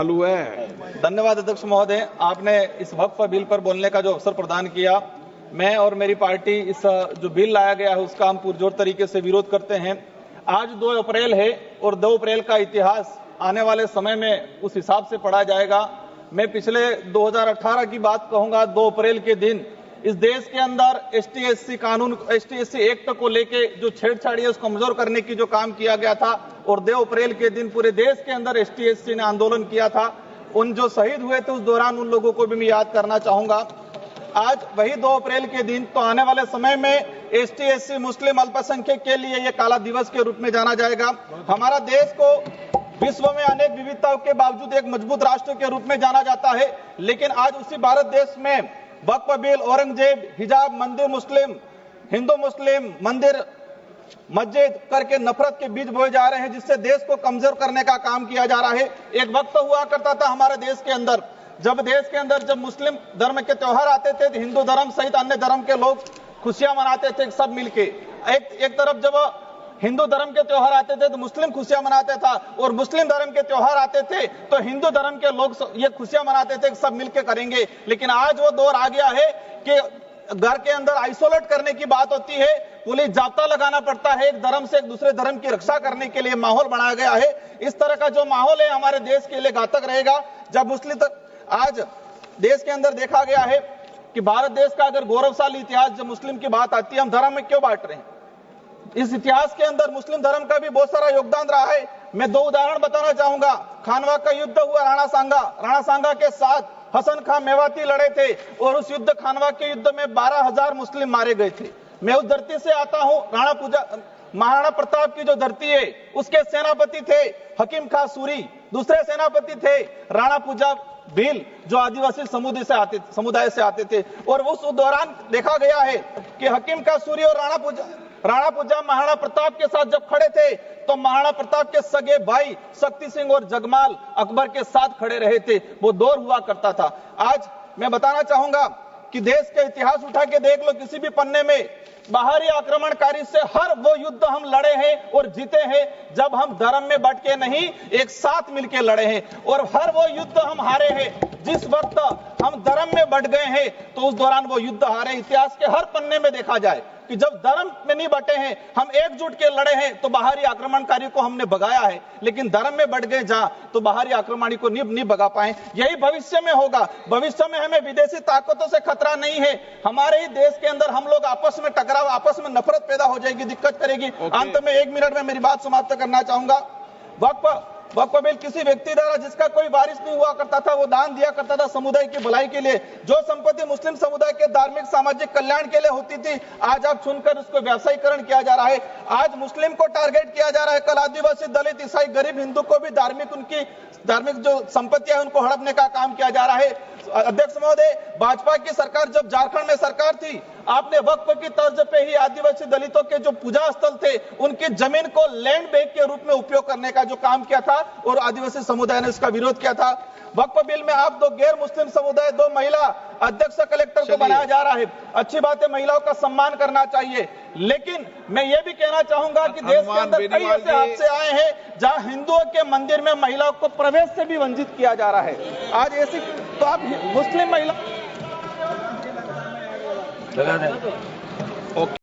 चालू है। धन्यवाद अध्यक्ष महोदय, आपने इस वक्फ बिल पर बोलने का जो अवसर प्रदान किया। मैं और मेरी पार्टी इस जो बिल लाया गया है उसका हम पुरजोर तरीके से विरोध करते हैं। आज 2 अप्रैल है और 2 अप्रैल का इतिहास आने वाले समय में उस हिसाब से पढ़ा जाएगा। मैं पिछले 2018 की बात कहूंगा। 2 अप्रैल के दिन इस देश के अंदर एसटी/एससी कानून, एसटी/एससी एक्ट को लेके जो छेड़छाड़ी है उसको कमजोर करने की जो काम किया गया था, और 2 अप्रैल के दिन पूरे देश के अंदर एसटी/एससी ने आंदोलन किया था। उन जो शहीद हुए थे उस दौरान उन लोगों को भी मैं याद करना चाहूंगा। आज वही 2 अप्रैल के दिन, तो आने वाले समय में एसटी/एससी मुस्लिम अल्पसंख्यक के लिए यह काला दिवस के रूप में जाना जाएगा। हमारा देश को विश्व में अनेक विविधताओं के बावजूद एक मजबूत राष्ट्र के रूप में जाना जाता है, लेकिन आज उसी भारत देश में वक्फ बिल, औरंगजेब, हिजाब, मंदिर मुस्लिम, हिंदू मुस्लिम, मंदिर मस्जिद करके नफरत के बीज बोए जा रहे हैं, जिससे देश को कमजोर करने का काम किया जा रहा है। एक वक्त हुआ करता था हमारे देश के अंदर, जब मुस्लिम धर्म के त्योहार आते थे तो हिंदू धर्म सहित अन्य धर्म के लोग खुशियां मनाते थे सब मिलके। एक तरफ जब हिंदू धर्म के त्योहार आते थे तो मुस्लिम खुशियां मनाते था, और मुस्लिम धर्म के त्योहार आते थे तो हिंदू धर्म के लोग ये खुशियां मनाते थे सब मिलके करेंगे। लेकिन आज वो दौर आ गया है कि घर के अंदर आइसोलेट करने की बात होती है, पुलिस जाब्ता लगाना पड़ता है, एक धर्म से एक दूसरे धर्म की रक्षा करने के लिए माहौल बनाया गया है। इस तरह का जो माहौल है हमारे देश के लिए घातक रहेगा। जब आज देश के अंदर देखा गया है कि भारत देश का अगर गौरवशाली इतिहास, जब मुस्लिम की बात आती है, हम धर्म में क्यों बांट रहे हैं? इस इतिहास के अंदर मुस्लिम धर्म का भी बहुत सारा योगदान रहा है। मैं 2 उदाहरण बताना चाहूंगा। खानवा का युद्ध हुआ राणा सांगा के साथ हसन खां मेवाती लड़े थे, और उस युद्ध, खानवा के युद्ध में 12,000 मुस्लिम मारे गए थे। मैं उस धरती से आता हूं। महाराणा प्रताप की जो धरती है उसके सेनापति थे हकीम खां सूरी, दूसरे सेनापति थे राणा पूजा भील, जो आदिवासी समुदाय से आते थे। और उस दौरान देखा गया है कि हकीम खां सूरी और राणा पूजा महाराणा प्रताप के साथ जब खड़े थे तो महाराणा प्रताप के सगे भाई शक्ति सिंह और जगमाल अकबर के साथ खड़े रहे थे। वो दौर हुआ करता था। आज मैं बताना चाहूंगा कि देश का इतिहास उठा के देख लो, किसी भी पन्ने में बाहरी आक्रमणकारी से हर वो युद्ध हम लड़े हैं और जीते हैं जब हम धर्म में बट के नहीं, एक साथ मिलकर लड़े हैं। और हर वो युद्ध हम हारे हैं जिस वक्त हम धर्म में बट गए हैं, तो उस दौरान वो युद्ध हारे। इतिहास के हर पन्ने में देखा जाए कि जब धर्म में नहीं बटे हैं, हम एकजुट के लड़े हैं, तो बाहरी आक्रमणकारी को हमने भगाया है। लेकिन धर्म में बट गए जहां, तो बाहरी आक्रमणी को नहीं भगा पाए। यही भविष्य में होगा। भविष्य में हमें विदेशी ताकतों से खतरा नहीं है। हमारे ही देश के अंदर हम लोग आपस में टकराव, आपस में नफरत पैदा हो जाएगी, दिक्कत करेगी। अंत में 1 मिनट में मेरी बात समाप्त करना चाहूंगा। वक्फ बिल किसी व्यक्ति द्वारा जिसका कोई वारिस नहीं हुआ करता था, वो दान दिया करता था समुदाय की भलाई के लिए। जो संपत्ति मुस्लिम समुदाय के धार्मिक सामाजिक कल्याण के लिए होती थी, आज आप सुनकर उसको व्यावसायीकरण किया जा रहा है। आज मुस्लिम को टारगेट किया जा रहा है, कल आदिवासी, दलित, ईसाई, गरीब हिंदू को भी उनकी धार्मिक जो संपत्तियां है उनको हड़पने का काम किया जा रहा है। अध्यक्ष महोदय, भाजपा की सरकार जब झारखंड में सरकार थी, आपने वक्फ की तर्ज पे ही आदिवासी दलितों के जो पूजा स्थल थे उनकी जमीन को लैंड बैंक के रूप में उपयोग करने का जो काम किया था, और आदिवासी समुदाय ने इसका विरोध किया था। वक्फ बिल में आप 2 गैर मुस्लिम समुदाय, 2 महिला अध्यक्ष कलेक्टर को बनाया जा रहा है। अच्छी बात है, महिलाओं का सम्मान करना चाहिए। लेकिन मैं ये भी कहना चाहूंगा कि देश के अंदर कई ऐसे हादसे आए हैं जहां हिंदुओं के मंदिर में महिलाओं को प्रवेश से भी वंचित किया जा रहा है। आज ऐसी, तो आप मुस्लिम महिला